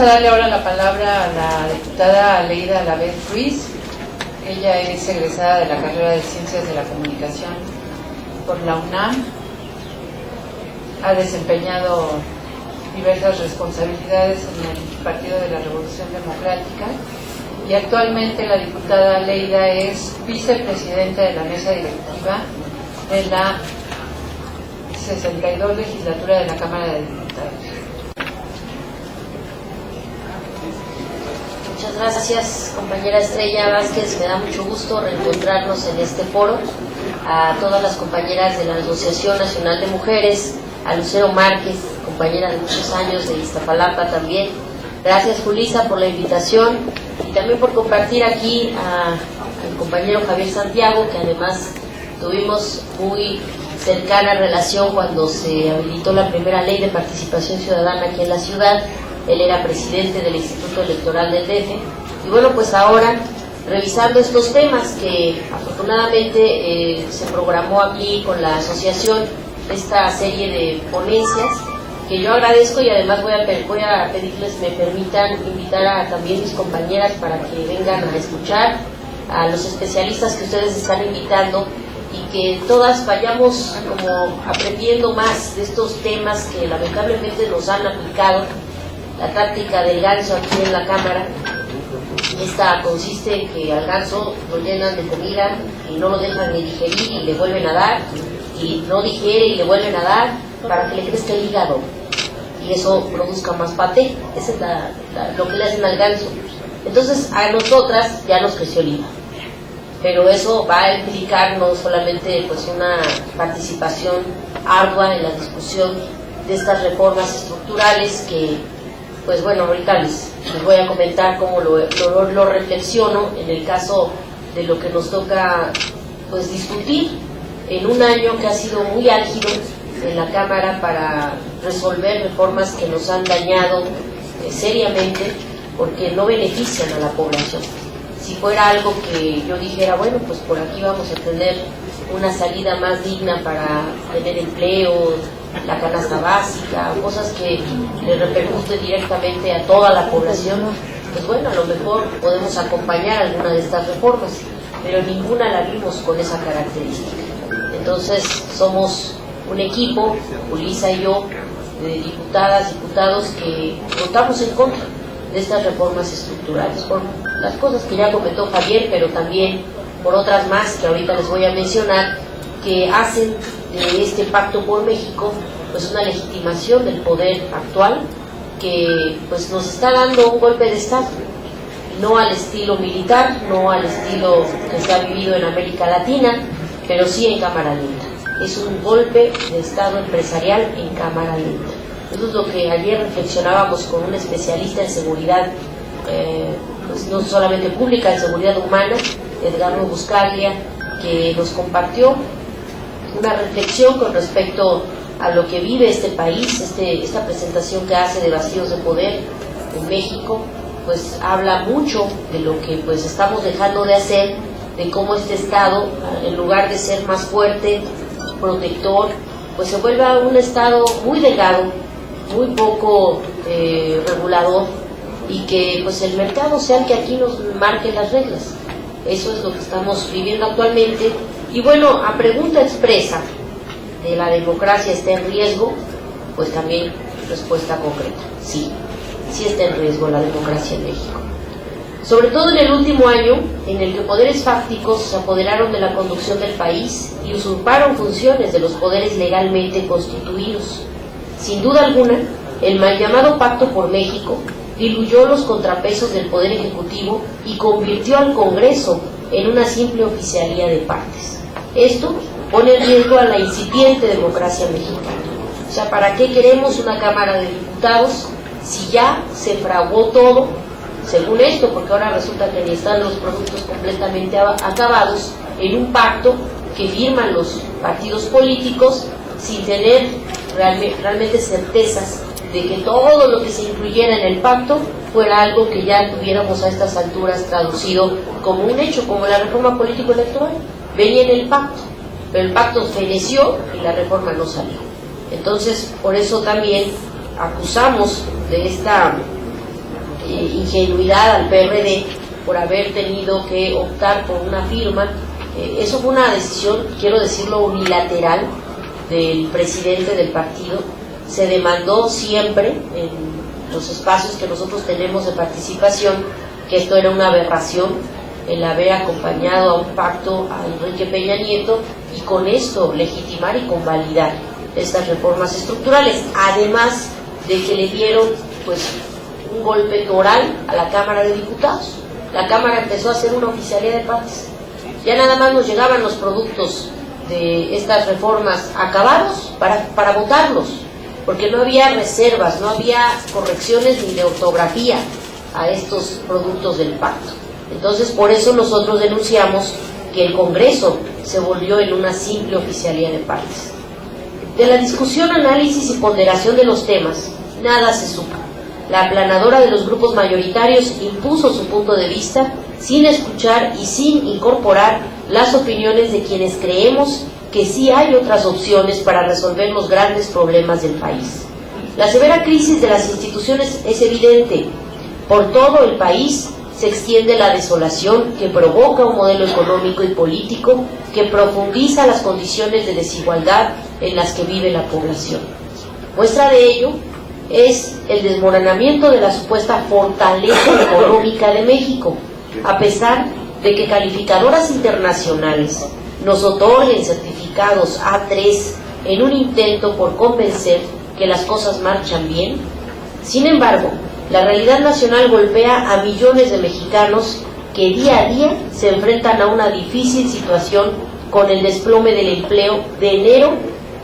a darle ahora la palabra a la diputada Aleida Alavez Ruiz. Ella es egresada de la carrera de Ciencias de la Comunicación por la UNAM. Ha desempeñado diversas responsabilidades en el Partido de la Revolución Democrática y actualmente la diputada Aleida es vicepresidenta de la mesa directiva de la 62 legislatura de la Cámara de Diputados. Muchas gracias, compañera Estrella Vázquez. Me da mucho gusto reencontrarnos en este foro. A todas las compañeras de la Asociación Nacional de Mujeres, a Lucero Márquez, compañera de muchos años de Iztapalapa también. Gracias, Julisa, por la invitación y también por compartir aquí al compañero Javier Santiago, que además tuvimos muy cercana relación cuando se habilitó la primera ley de participación ciudadana aquí en la ciudad. Él era presidente del Instituto Electoral del DF. Y bueno, pues ahora, revisando estos temas que afortunadamente se programó aquí con la asociación, esta serie de ponencias, que yo agradezco y además voy a pedirles me permitan invitar a también mis compañeras para que vengan a escuchar a los especialistas que ustedes están invitando y que todas vayamos como aprendiendo más de estos temas que lamentablemente nos han aplicado. La táctica del ganso aquí en la Cámara, esta consiste en que al ganso lo llenan de comida y no lo dejan ni digerir y le vuelven a dar, y no digiere y le vuelven a dar para que le crezca el hígado y eso produzca más paté. Eso es lo que le hacen al ganso. Entonces a nosotras ya nos creció el hígado, pero eso va a implicar no solamente pues una participación ardua en la discusión de estas reformas estructurales que pues bueno, ahorita les voy a comentar cómo lo reflexiono en el caso de lo que nos toca pues discutir en un año que ha sido muy álgido en la Cámara para resolver reformas que nos han dañado seriamente porque no benefician a la población. Si fuera algo que yo dijera, bueno, pues por aquí vamos a tener una salida más digna para tener empleo, la canasta básica, cosas que le repercuten directamente a toda la población, pues bueno, a lo mejor podemos acompañar alguna de estas reformas, pero ninguna la vimos con esa característica. Entonces somos un equipo, Julisa y yo, de diputadas, diputados que votamos en contra de estas reformas estructurales, por las cosas que ya comentó Javier, pero también por otras más que ahorita les voy a mencionar, que hacen de este Pacto por México pues una legitimación del poder actual que pues nos está dando un golpe de Estado, no al estilo militar, no al estilo que se ha vivido en América Latina, pero sí en cámara lenta. Es un golpe de Estado empresarial en cámara lenta. Eso es lo que ayer reflexionábamos con un especialista en seguridad, pues no solamente pública, en seguridad humana, Edgardo Buscaglia, que nos compartió una reflexión con respecto a lo que vive este país. Esta presentación que hace de vacíos de poder en México, pues habla mucho de lo que pues estamos dejando de hacer, de cómo este Estado, en lugar de ser más fuerte, protector, pues se vuelve un Estado muy delgado, muy poco regulador, y que pues el mercado sea el que aquí nos marque las reglas. Eso es lo que estamos viviendo actualmente. Y bueno, a pregunta expresa de la democracia está en riesgo, pues también respuesta concreta, sí está en riesgo la democracia en México. Sobre todo en el último año, en el que poderes fácticos se apoderaron de la conducción del país y usurparon funciones de los poderes legalmente constituidos. Sin duda alguna, el mal llamado Pacto por México diluyó los contrapesos del Poder Ejecutivo y convirtió al Congreso en una simple oficialía de partes. Esto pone en riesgo a la incipiente democracia mexicana. O sea, ¿para qué queremos una Cámara de Diputados si ya se fraguó todo, según esto? Porque ahora resulta que ni están los productos completamente acabados en un pacto que firman los partidos políticos sin tener realmente certezas de que todo lo que se incluyera en el pacto fuera algo que ya tuviéramos a estas alturas traducido como un hecho, como la reforma político-electoral. Venía en el pacto, pero el pacto feneció y la reforma no salió. Entonces, por eso también acusamos de esta ingenuidad al PRD por haber tenido que optar por una firma. Eso fue una decisión, quiero decirlo, unilateral del presidente del partido. Se demandó siempre en los espacios que nosotros tenemos de participación que esto era una aberración, el haber acompañado a un pacto a Enrique Peña Nieto y con esto legitimar y convalidar estas reformas estructurales, además de que le dieron pues un golpe toral a la Cámara de Diputados. La Cámara empezó a hacer una oficialía de partes. Ya nada más nos llegaban los productos de estas reformas acabados para votarlos, porque no había reservas, no había correcciones ni de ortografía a estos productos del pacto. Entonces, por eso nosotros denunciamos que el Congreso se volvió en una simple oficialía de partes. De la discusión, análisis y ponderación de los temas, nada se supo. La aplanadora de los grupos mayoritarios impuso su punto de vista sin escuchar y sin incorporar las opiniones de quienes creemos que sí hay otras opciones para resolver los grandes problemas del país. La severa crisis de las instituciones es evidente. Por todo el país se extiende la desolación que provoca un modelo económico y político que profundiza las condiciones de desigualdad en las que vive la población. Muestra de ello es el desmoronamiento de la supuesta fortaleza económica de México, a pesar de que calificadoras internacionales nos otorguen certificados A3 en un intento por convencer que las cosas marchan bien. Sin embargo, la realidad nacional golpea a millones de mexicanos que día a día se enfrentan a una difícil situación con el desplome del empleo de enero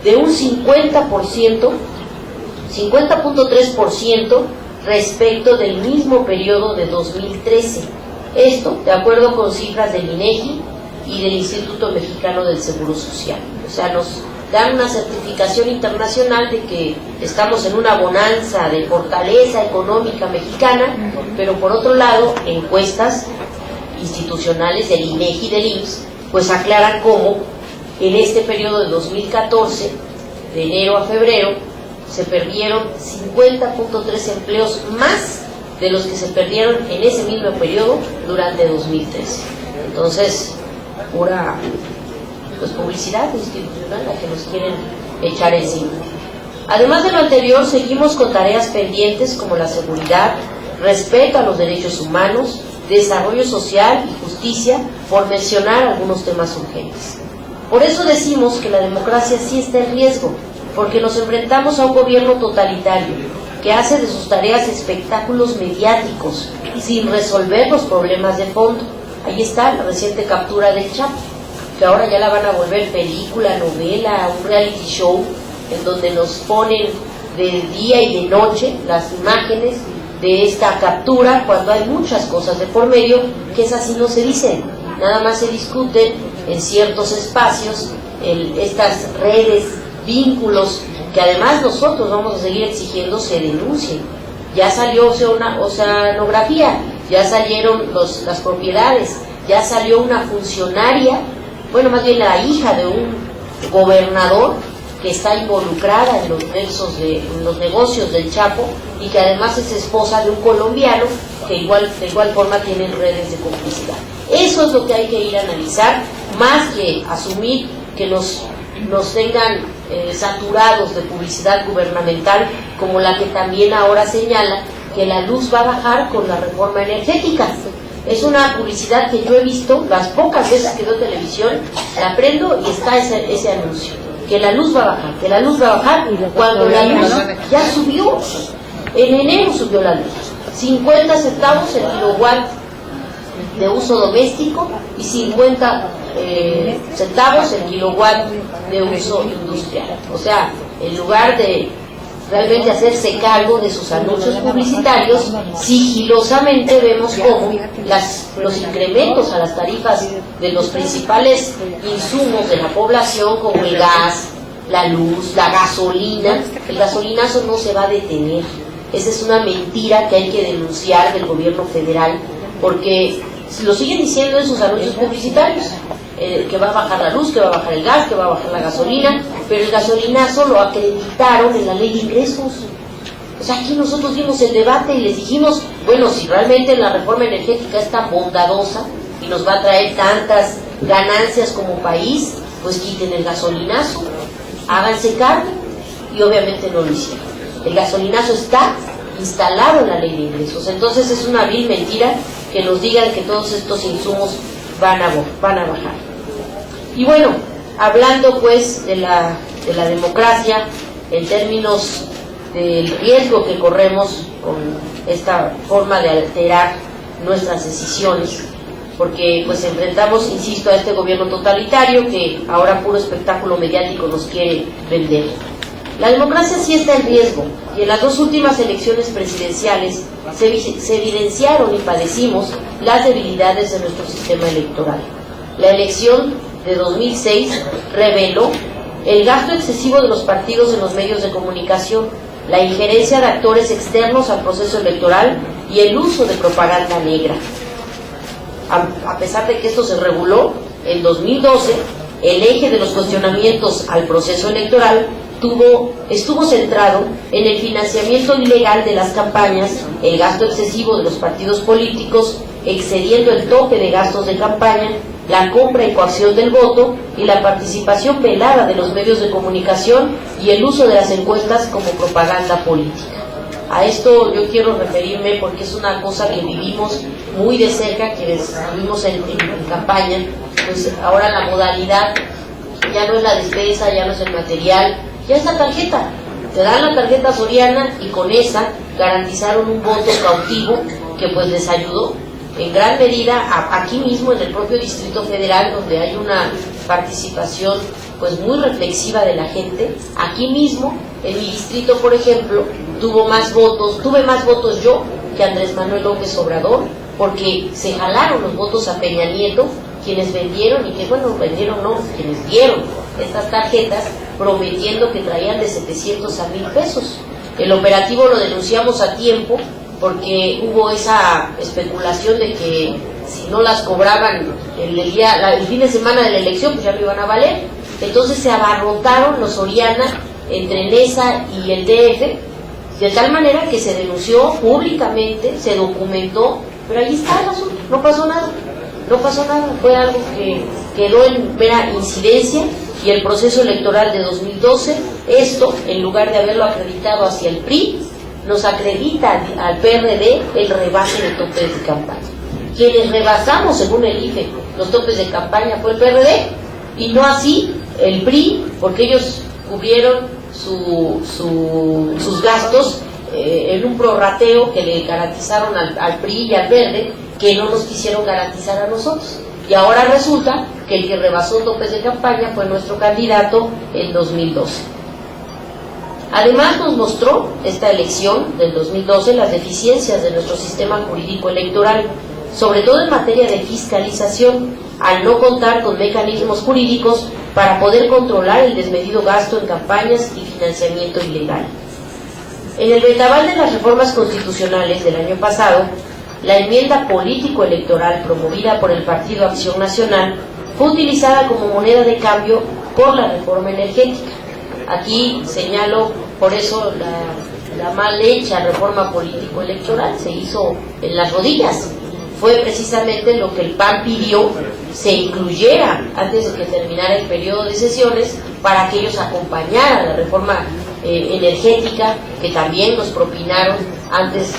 de un 50.3% respecto del mismo periodo de 2013. Esto de acuerdo con cifras del INEGI y del Instituto Mexicano del Seguro Social. O sea, nos dan una certificación internacional de que estamos en una bonanza de fortaleza económica mexicana, pero por otro lado, encuestas institucionales del INEGI y del IMSS, pues aclaran cómo en este periodo de 2014, de enero a febrero, se perdieron 50.3 empleos más de los que se perdieron en ese mismo periodo durante 2013. Entonces, pura pues publicidad institucional la que nos quieren echar encima. Además de lo anterior, seguimos con tareas pendientes como la seguridad, respeto a los derechos humanos, desarrollo social y justicia, por mencionar algunos temas urgentes. Por eso decimos que la democracia sí está en riesgo, porque nos enfrentamos a un gobierno totalitario que hace de sus tareas espectáculos mediáticos sin resolver los problemas de fondo. Ahí está la reciente captura del Chapo, que ahora ya la van a volver película, novela, un reality show, en donde nos ponen de día y de noche las imágenes de esta captura, cuando hay muchas cosas de por medio que esas sí no se dicen, nada más se discuten en ciertos espacios, estas redes, vínculos, que además nosotros vamos a seguir exigiendo se denuncien. Ya salió oceanografía, ya salieron las propiedades, ya salió una funcionaria, bueno, más bien la hija de un gobernador que está involucrada en los negocios del Chapo y que además es esposa de un colombiano que de igual forma tienen redes de complicidad. Eso es lo que hay que ir a analizar, más que asumir que nos tengan saturados de publicidad gubernamental, como la que también ahora señala que la luz va a bajar con la reforma energética. Es una publicidad que yo he visto las pocas veces que veo televisión, la prendo y está ese anuncio, que la luz va a bajar, que la luz va a bajar, cuando la luz ya subió. En enero subió la luz, 50 centavos el kilowatt de uso doméstico y 50 centavos el kilowatt de uso industrial. O sea, en lugar de realmente hacerse cargo de sus anuncios publicitarios, sigilosamente vemos cómo los incrementos a las tarifas de los principales insumos de la población, como el gas, la luz, la gasolina, el gasolinazo no se va a detener. Esa es una mentira que hay que denunciar del gobierno federal, porque lo siguen diciendo en sus anuncios publicitarios, que va a bajar la luz, que va a bajar el gas, que va a bajar la gasolina, pero el gasolinazo lo acreditaron en la ley de ingresos. O sea, aquí nosotros dimos el debate y les dijimos, bueno, si realmente la reforma energética es tan bondadosa y nos va a traer tantas ganancias como país, pues quiten el gasolinazo, háganse cargo, y obviamente no lo hicieron. El gasolinazo está instalado en la ley de ingresos, entonces es una vil mentira que nos digan que todos estos insumos van a bajar. Y bueno, hablando pues de la democracia, en términos del riesgo que corremos con esta forma de alterar nuestras decisiones, porque pues enfrentamos, insisto, a este gobierno totalitario que ahora puro espectáculo mediático nos quiere vender. La democracia sí está en riesgo, y en las dos últimas elecciones presidenciales se evidenciaron y padecimos las debilidades de nuestro sistema electoral. La elección de 2006 reveló el gasto excesivo de los partidos en los medios de comunicación, la injerencia de actores externos al proceso electoral y el uso de propaganda negra. A pesar de que esto se reguló, en 2012 el eje de los cuestionamientos al proceso electoral estuvo centrado en el financiamiento ilegal de las campañas, el gasto excesivo de los partidos políticos, excediendo el tope de gastos de campaña, la compra y coacción del voto y la participación velada de los medios de comunicación y el uso de las encuestas como propaganda política. A esto yo quiero referirme porque es una cosa que vivimos muy de cerca, que vivimos en campaña. Pues ahora la modalidad ya no es la despesa, ya no es el material, ya es la tarjeta. Te dan la tarjeta Soriana y con esa garantizaron un voto cautivo que pues les ayudó en gran medida aquí mismo en el propio Distrito Federal, donde hay una participación pues muy reflexiva de la gente. Aquí mismo, en mi distrito, por ejemplo, tuve más votos yo que Andrés Manuel López Obrador, porque se jalaron los votos a Peña Nieto, quienes vendieron, y que bueno, vendieron no, quienes dieron estas tarjetas prometiendo que traían de 700 a 1,000 pesos. El operativo lo denunciamos a tiempo porque hubo esa especulación de que si no las cobraban el fin de semana de la elección, pues ya no iban a valer. Entonces se abarrotaron los Soriana entre Nesa y el DF, de tal manera que se denunció públicamente, se documentó, pero ahí está el asunto, no pasó nada, fue algo que quedó en mera incidencia. Y el proceso electoral de 2012, esto, en lugar de haberlo acreditado hacia el PRI, nos acredita al PRD el rebase de topes de campaña. Quienes rebasamos, según el IFE, los topes de campaña fue el PRD, y no así el PRI, porque ellos cubrieron sus gastos en un prorrateo que le garantizaron al PRI y al Verde, que no nos quisieron garantizar a nosotros. Y ahora resulta que el que rebasó topes de campaña fue nuestro candidato en 2012. Además nos mostró esta elección del 2012 las deficiencias de nuestro sistema jurídico electoral, sobre todo en materia de fiscalización, al no contar con mecanismos jurídicos para poder controlar el desmedido gasto en campañas y financiamiento ilegal. En el vendaval de las reformas constitucionales del año pasado, la enmienda político-electoral promovida por el Partido Acción Nacional fue utilizada como moneda de cambio por la reforma energética. Aquí señalo por eso la mal hecha reforma político-electoral, se hizo en las rodillas. Fue precisamente lo que el PAN pidió se incluyera antes de que terminara el periodo de sesiones para que ellos acompañaran la reforma energética que también nos propinaron antes,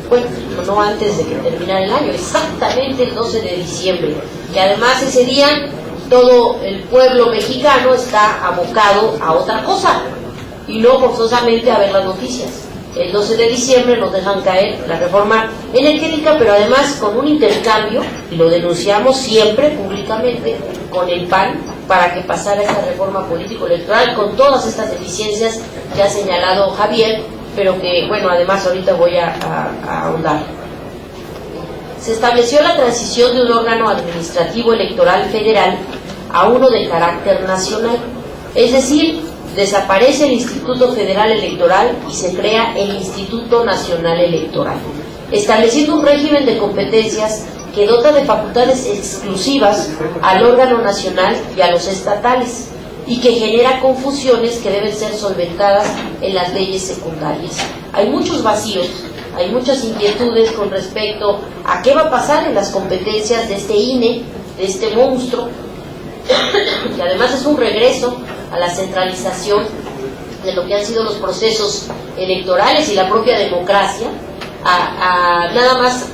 bueno, no antes de que terminara el año, exactamente el 12 de diciembre, que además ese día todo el pueblo mexicano está abocado a otra cosa y no forzosamente a ver las noticias. El 12 de diciembre nos dejan caer la reforma energética, pero además con un intercambio, y lo denunciamos siempre públicamente, con el PAN, para que pasara esta reforma político-electoral con todas estas deficiencias que ha señalado Javier, pero que, bueno, además ahorita voy a ahondar. Se estableció la transición de un órgano administrativo electoral federal a uno de carácter nacional, es decir, desaparece el Instituto Federal Electoral y se crea el Instituto Nacional Electoral, estableciendo un régimen de competencias que dota de facultades exclusivas al órgano nacional y a los estatales, y que genera confusiones que deben ser solventadas en las leyes secundarias. hay muchos vacíos, hay muchas inquietudes con respecto a qué va a pasar en las competencias de este INE, de este monstruo, que además es un regreso a la centralización de lo que han sido los procesos electorales y la propia democracia, nada más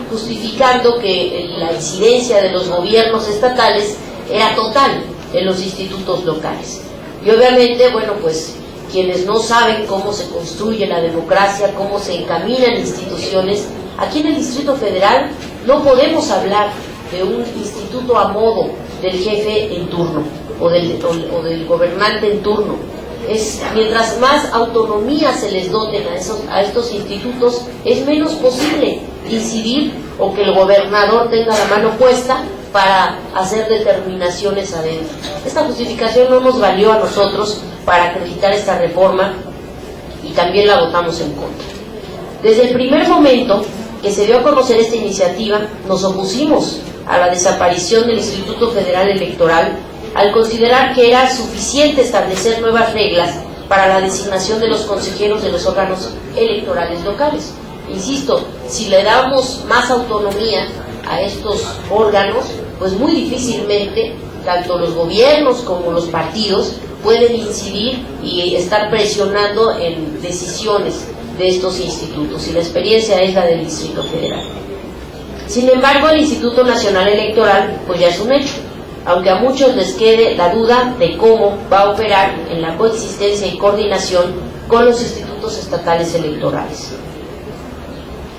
justificando que la incidencia de los gobiernos estatales era total en los institutos locales. Y obviamente, bueno, pues quienes no saben cómo se construye la democracia, cómo se encaminan instituciones, aquí en el Distrito Federal no podemos hablar de un instituto a modo del jefe en turno o del gobernante en turno. Mientras más autonomía se les doten a estos institutos, es menos posible incidir o que el gobernador tenga la mano puesta para hacer determinaciones adentro. Esta justificación no nos valió a nosotros para acreditar esta reforma y también la votamos en contra. Desde el primer momento que se dio a conocer esta iniciativa, nos opusimos a la desaparición del Instituto Federal Electoral al considerar que era suficiente establecer nuevas reglas para la designación de los consejeros de los órganos electorales locales. Insisto, si le damos más autonomía a estos órganos, pues muy difícilmente tanto los gobiernos como los partidos pueden incidir y estar presionando en decisiones de estos institutos, y la experiencia es la del Distrito Federal. Sin embargo, el Instituto Nacional Electoral pues ya es un hecho, aunque a muchos les quede la duda de cómo va a operar en la coexistencia y coordinación con los institutos estatales electorales.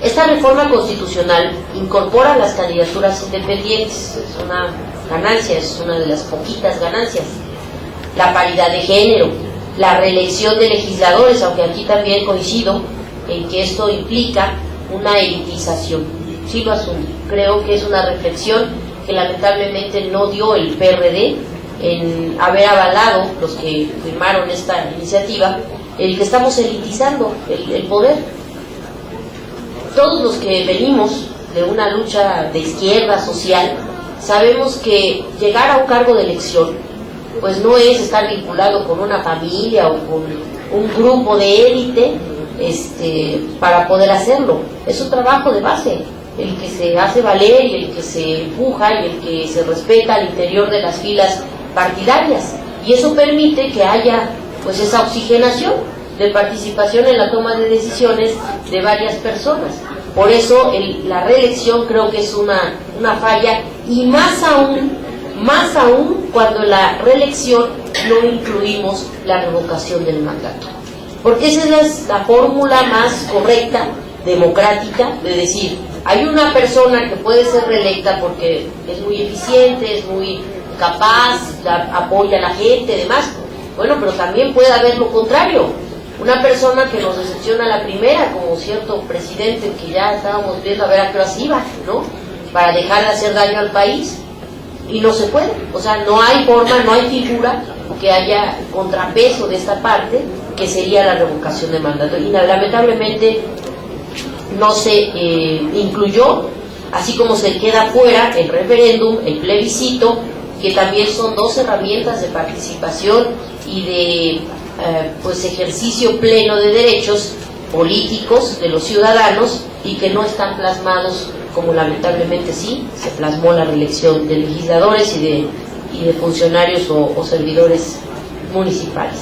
Esta reforma constitucional incorpora las candidaturas independientes, es una ganancia, es una de las poquitas ganancias. La paridad de género, la reelección de legisladores, aunque aquí también coincido en que esto implica una elitización. Sí lo asumo, creo que es una reflexión que lamentablemente no dio el PRD en haber avalado, los que firmaron esta iniciativa, el que estamos elitizando el poder. Todos los que venimos de una lucha de izquierda social sabemos que llegar a un cargo de elección pues no es estar vinculado con una familia o con un grupo de élite para poder hacerlo. Es un trabajo de base, el que se hace valer y el que se empuja y el que se respeta al interior de las filas partidarias, y eso permite que haya pues esa oxigenación de participación en la toma de decisiones de varias personas. Por eso la reelección creo que es una falla, y más aún cuando en la reelección no incluimos la revocación del mandato, porque esa es la fórmula más correcta, democrática, de decir, hay una persona que puede ser reelecta porque es muy eficiente, es muy capaz, apoya a la gente y demás. Bueno, pero también puede haber lo contrario, una persona que nos decepciona a la primera, como cierto presidente que ya estábamos viendo a ver a qué horas iba, ¿no?, para dejar de hacer daño al país, y no se puede. O sea, no hay forma, no hay figura que haya contrapeso de esta parte, que sería la revocación de mandato, y lamentablemente no se incluyó, así como se queda fuera el referéndum, el plebiscito, que también son dos herramientas de participación y de pues ejercicio pleno de derechos políticos de los ciudadanos, y que no están plasmados como lamentablemente sí se plasmó la reelección de legisladores y de funcionarios o servidores municipales.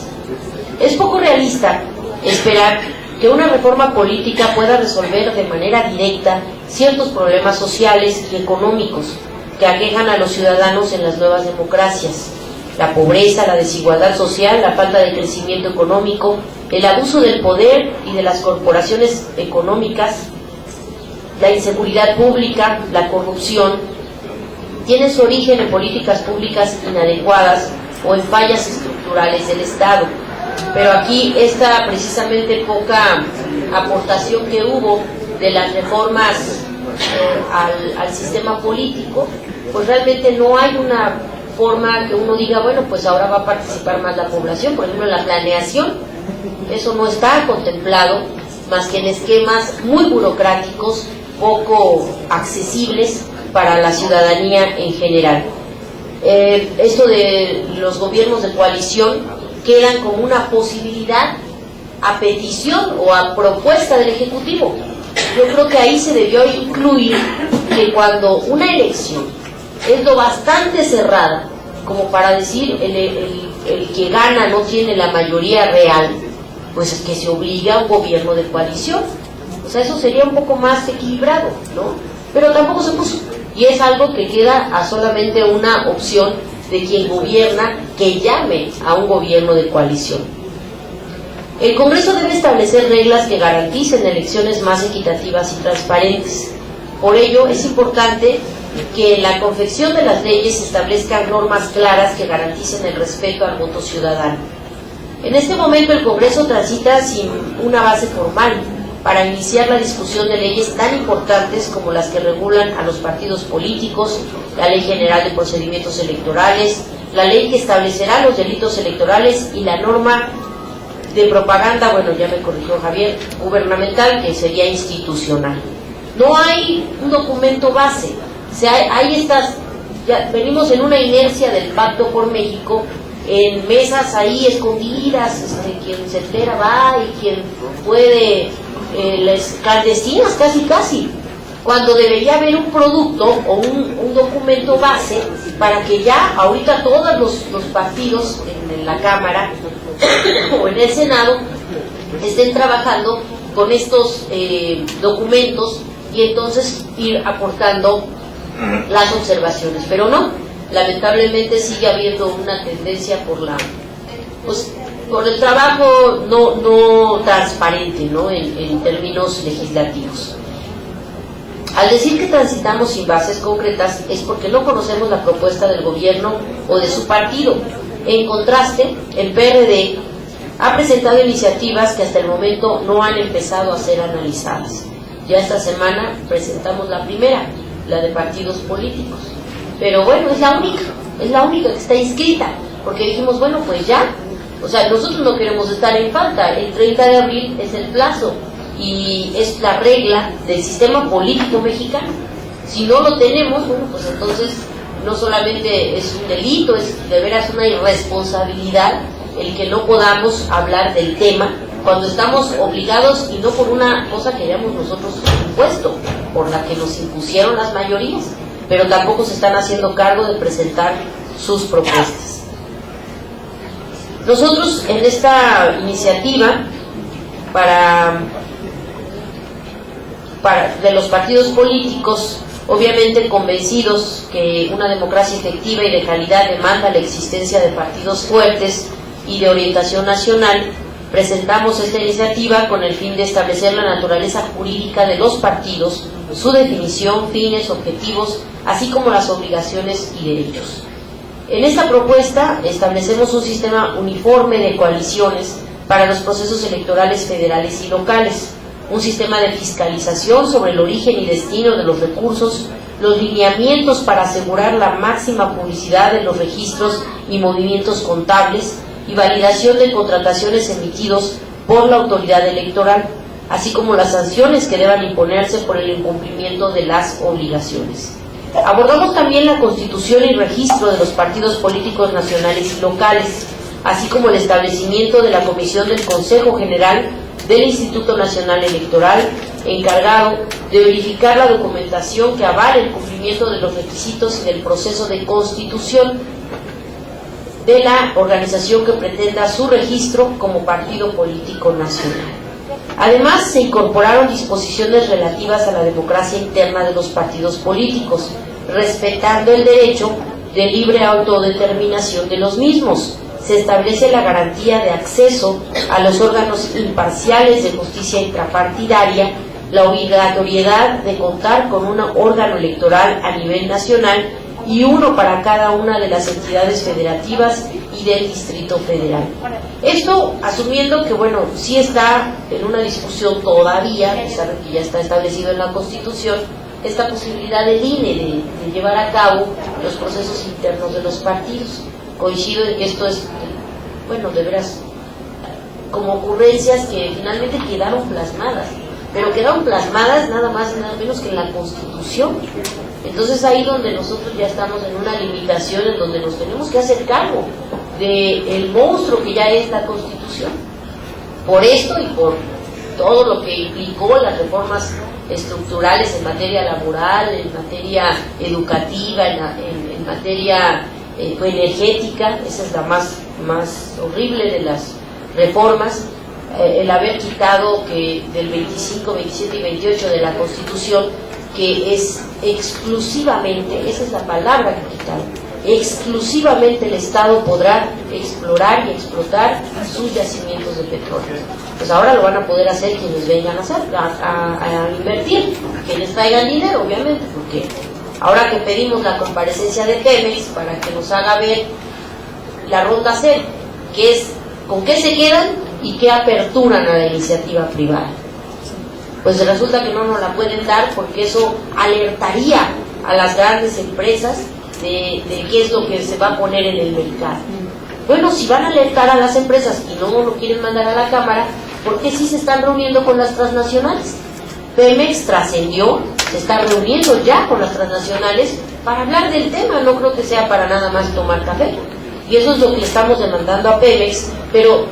Es poco realista esperar que una reforma política pueda resolver de manera directa ciertos problemas sociales y económicos que aquejan a los ciudadanos en las nuevas democracias: la pobreza, la desigualdad social, la falta de crecimiento económico, el abuso del poder y de las corporaciones económicas, la inseguridad pública, la corrupción. Tienen su origen en políticas públicas inadecuadas o en fallas estructurales del Estado. Pero aquí esta precisamente poca aportación que hubo de las reformas al sistema político, pues realmente no hay una forma que uno diga, bueno, pues ahora va a participar más la población. Por ejemplo, en la planeación, eso no está contemplado más que en esquemas muy burocráticos, poco accesibles para la ciudadanía en general. Esto de los gobiernos de coalición quedan como una posibilidad a petición o a propuesta del Ejecutivo. Yo creo que ahí se debió incluir que cuando una elección es lo bastante cerrada como para decir el que gana no tiene la mayoría real, pues es que se obliga a un gobierno de coalición. O sea, eso sería un poco más equilibrado, ¿no? Pero tampoco se puso. Y es algo que queda a solamente una opción de quien gobierna, que llame a un gobierno de coalición. El Congreso debe establecer reglas que garanticen elecciones más equitativas y transparentes. Por ello, es importante que en la confección de las leyes se establezcan normas claras que garanticen el respeto al voto ciudadano. En este momento el Congreso transita sin una base formal para iniciar la discusión de leyes tan importantes como las que regulan a los partidos políticos, la Ley General de Procedimientos Electorales, la ley que establecerá los delitos electorales y la norma de propaganda, bueno, ya me corrigió Javier, gubernamental, que sería institucional. No hay un documento base, o sea, hay estas, ya venimos en una inercia del Pacto por México, en mesas ahí escondidas, quien se entera va y quien puede, las clandestinas casi, cuando debería haber un producto o un documento base para que ya ahorita todos los partidos en la Cámara o en el Senado estén trabajando con estos documentos y entonces ir aportando las observaciones, pero no, lamentablemente sigue habiendo una tendencia por el trabajo no transparente, ¿no? En términos legislativos. Al decir que transitamos sin bases concretas es porque no conocemos la propuesta del gobierno o de su partido. En contraste, el PRD ha presentado iniciativas que hasta el momento no han empezado a ser analizadas. Ya esta semana presentamos la primera, la de partidos políticos. Pero bueno, es la única que está inscrita, porque dijimos, bueno, pues ya, o sea, nosotros no queremos estar en falta, el 30 de abril es el plazo, y es la regla del sistema político mexicano. Si no lo tenemos, bueno, pues entonces no solamente es un delito, es de veras una irresponsabilidad el que no podamos hablar del tema cuando estamos obligados y no por una cosa que hayamos nosotros impuesto, por la que nos impusieron las mayorías, pero tampoco se están haciendo cargo de presentar sus propuestas. Nosotros en esta iniciativa de los partidos políticos, obviamente convencidos que una democracia efectiva y de calidad demanda la existencia de partidos fuertes y de orientación nacional, presentamos esta iniciativa con el fin de establecer la naturaleza jurídica de los partidos, su definición, fines, objetivos, así como las obligaciones y derechos. En esta propuesta establecemos un sistema uniforme de coaliciones para los procesos electorales federales y locales, un sistema de fiscalización sobre el origen y destino de los recursos, los lineamientos para asegurar la máxima publicidad de los registros y movimientos contables y validación de contrataciones emitidos por la autoridad electoral, así como las sanciones que deban imponerse por el incumplimiento de las obligaciones. Abordamos también la constitución y registro de los partidos políticos nacionales y locales, así como el establecimiento de la Comisión del Consejo General del Instituto Nacional Electoral, encargado de verificar la documentación que avale el cumplimiento de los requisitos y del proceso de constitución de la organización que pretenda su registro como partido político nacional. Además, se incorporaron disposiciones relativas a la democracia interna de los partidos políticos, respetando el derecho de libre autodeterminación de los mismos. Se establece la garantía de acceso a los órganos imparciales de justicia intrapartidaria, la obligatoriedad de contar con un órgano electoral a nivel nacional y uno para cada una de las entidades federativas y del Distrito Federal. Esto asumiendo que, bueno, sí está en una discusión todavía, a pesar de que ya está establecido en la Constitución, esta posibilidad del INE de llevar a cabo los procesos internos de los partidos. Coincido en que esto es, bueno, de veras, como ocurrencias que finalmente quedaron plasmadas, pero quedaron plasmadas nada más y nada menos que en la Constitución. Entonces ahí donde nosotros ya estamos en una limitación en donde nos tenemos que hacer cargo del monstruo que ya es la Constitución. por esto y por todo lo que implicó las reformas estructurales en materia laboral, en materia educativa, en materia energética. Esa es la más horrible de las reformas, el haber quitado que del 25, 27 y 28 de la Constitución, que es exclusivamente, esa es la palabra que quitaron, exclusivamente el Estado podrá explorar y explotar sus yacimientos de petróleo. Pues ahora lo van a poder hacer quienes vengan a hacer, a invertir, quienes traigan dinero, obviamente, porque ahora que pedimos la comparecencia de Pemex para que nos haga ver la ronda C, que es con qué se quedan y qué aperturan a la iniciativa privada, pues resulta que no nos la pueden dar, porque eso alertaría a las grandes empresas de qué es lo que se va a poner en el mercado. Bueno, si van a alertar a las empresas y no lo quieren mandar a la Cámara, ¿por qué sí se están reuniendo con las transnacionales? Pemex trascendió, se está reuniendo ya con las transnacionales para hablar del tema, no creo que sea para nada más tomar café. Y eso es lo que le estamos demandando a Pemex, pero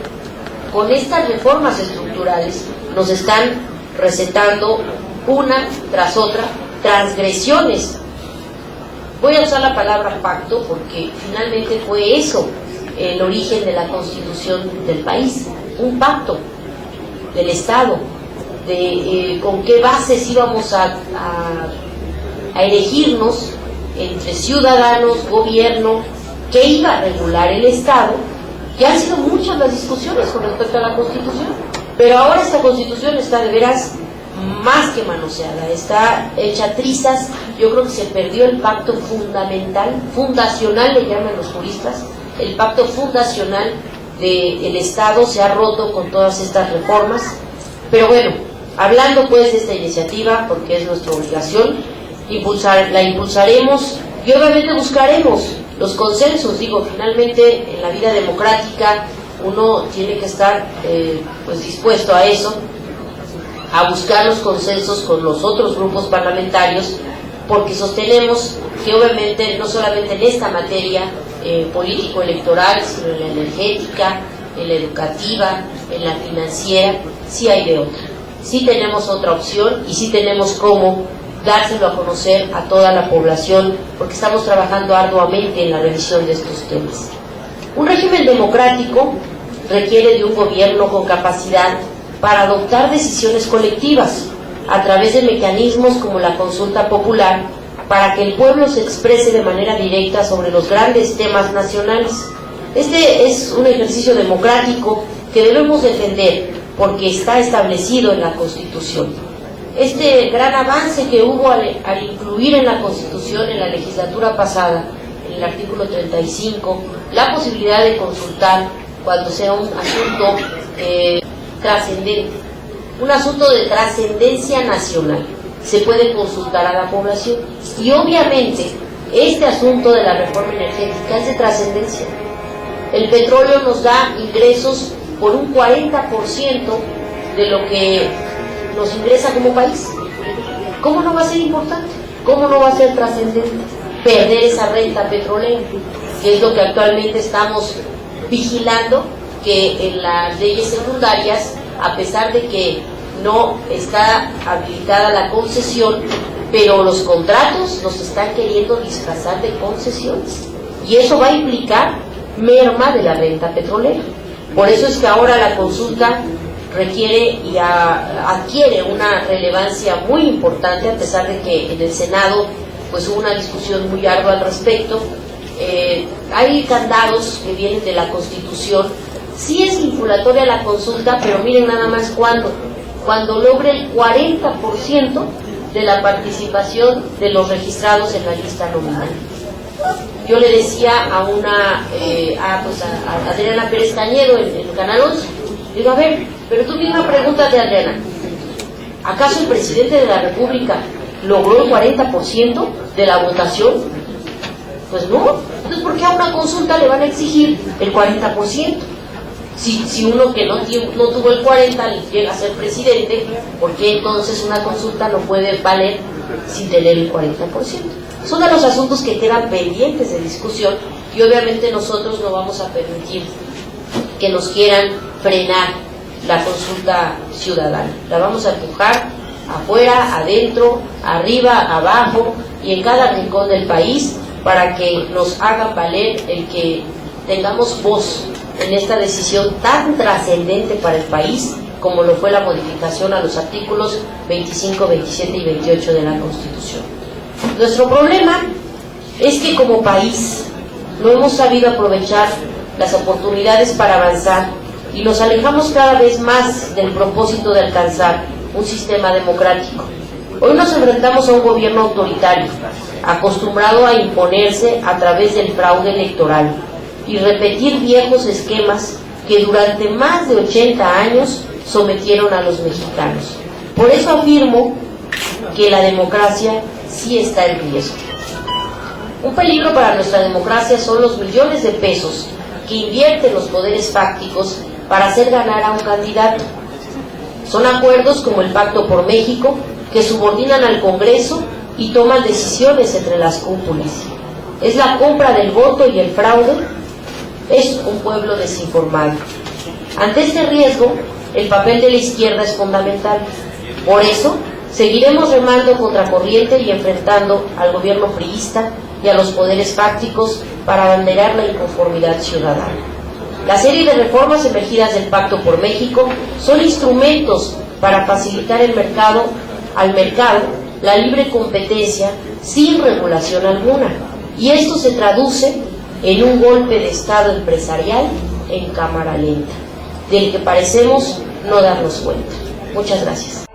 con estas reformas estructurales nos están recetando una tras otra transgresiones. Voy a usar la palabra pacto porque finalmente fue eso el origen de la constitución del país, un pacto del Estado, de con qué bases íbamos a erigirnos entre ciudadanos, gobierno, qué iba a regular el Estado. Ya han sido muchas las discusiones con respecto a la Constitución, pero ahora esta Constitución está de veras más que manoseada, está hecha trizas. Yo creo que se perdió el pacto fundamental, fundacional le llaman los juristas, el pacto fundacional del Estado se ha roto con todas estas reformas. Pero bueno, hablando pues de esta iniciativa, porque es nuestra obligación, la impulsaremos y obviamente buscaremos los consensos. Digo, finalmente en la vida democrática uno tiene que estar pues dispuesto a eso, a buscar los consensos con los otros grupos parlamentarios, porque sostenemos que obviamente no solamente en esta materia político-electoral, sino en la energética, en la educativa, en la financiera, sí hay de otra. Sí tenemos otra opción y sí tenemos cómo dárselo a conocer a toda la población, porque estamos trabajando arduamente en la revisión de estos temas. Un régimen democrático requiere de un gobierno con capacidad para adoptar decisiones colectivas a través de mecanismos como la consulta popular, para que el pueblo se exprese de manera directa sobre los grandes temas nacionales. Este es un ejercicio democrático que debemos defender porque está establecido en la Constitución. Este gran avance que hubo al incluir en la Constitución en la legislatura pasada, en el artículo 35, la posibilidad de consultar cuando sea un asunto trascendente, un asunto de trascendencia nacional, se puede consultar a la población. Y obviamente este asunto de la reforma energética es de trascendencia. El petróleo nos da ingresos por un 40% de lo que nos ingresa como país. ¿Cómo no va a ser importante? ¿Cómo no va a ser trascendente perder esa renta petrolera? Que es lo que actualmente estamos vigilando, que en las leyes secundarias, a pesar de que no está habilitada la concesión, pero los contratos nos están queriendo disfrazar de concesiones, y eso va a implicar merma de la renta petrolera. Por eso es que ahora la consulta requiere y adquiere una relevancia muy importante, a pesar de que en el Senado pues hubo una discusión muy ardua al respecto. Hay candados que vienen de la Constitución. Sí es vinculatoria la consulta, pero miren nada más cuando logre el 40% de la participación de los registrados en la lista nominal. Yo le decía a Adriana Pérez Cañedo en Canal 11, digo, a ver, pero tú tienes una pregunta de Adriana, ¿acaso el presidente de la República logró el 40% de la votación? Pues no. Entonces, ¿por qué a una consulta le van a exigir el 40%? Si uno que no tuvo el 40% llega a ser presidente, ¿por qué entonces una consulta no puede valer sin tener el 40%? Son de los asuntos que quedan pendientes de discusión, y obviamente nosotros no vamos a permitir que nos quieran frenar la consulta ciudadana. La vamos a empujar afuera, adentro, arriba, abajo y en cada rincón del país para que nos hagan valer el que tengamos voz en esta decisión tan trascendente para el país como lo fue la modificación a los artículos 25, 27 y 28 de la Constitución. Nuestro problema es que como país no hemos sabido aprovechar las oportunidades para avanzar y nos alejamos cada vez más del propósito de alcanzar un sistema democrático. Hoy nos enfrentamos a un gobierno autoritario, acostumbrado a imponerse a través del fraude electoral y repetir viejos esquemas que durante más de 80 años sometieron a los mexicanos. Por eso afirmo que la democracia sí está en riesgo. Un peligro para nuestra democracia son los millones de pesos que invierten los poderes fácticos para hacer ganar a un candidato. Son acuerdos como el Pacto por México que subordinan al Congreso y toman decisiones entre las cúpulas. Es la compra del voto y el fraude. Es un pueblo desinformado. Ante este riesgo, el papel de la izquierda es fundamental. Por eso, seguiremos remando contracorriente y enfrentando al gobierno priista y a los poderes fácticos para abanderar la inconformidad ciudadana. La serie de reformas emergidas del Pacto por México son instrumentos para facilitar al mercado la libre competencia sin regulación alguna. Y esto se traduce en un golpe de Estado empresarial en cámara lenta, del que parecemos no darnos cuenta. Muchas gracias.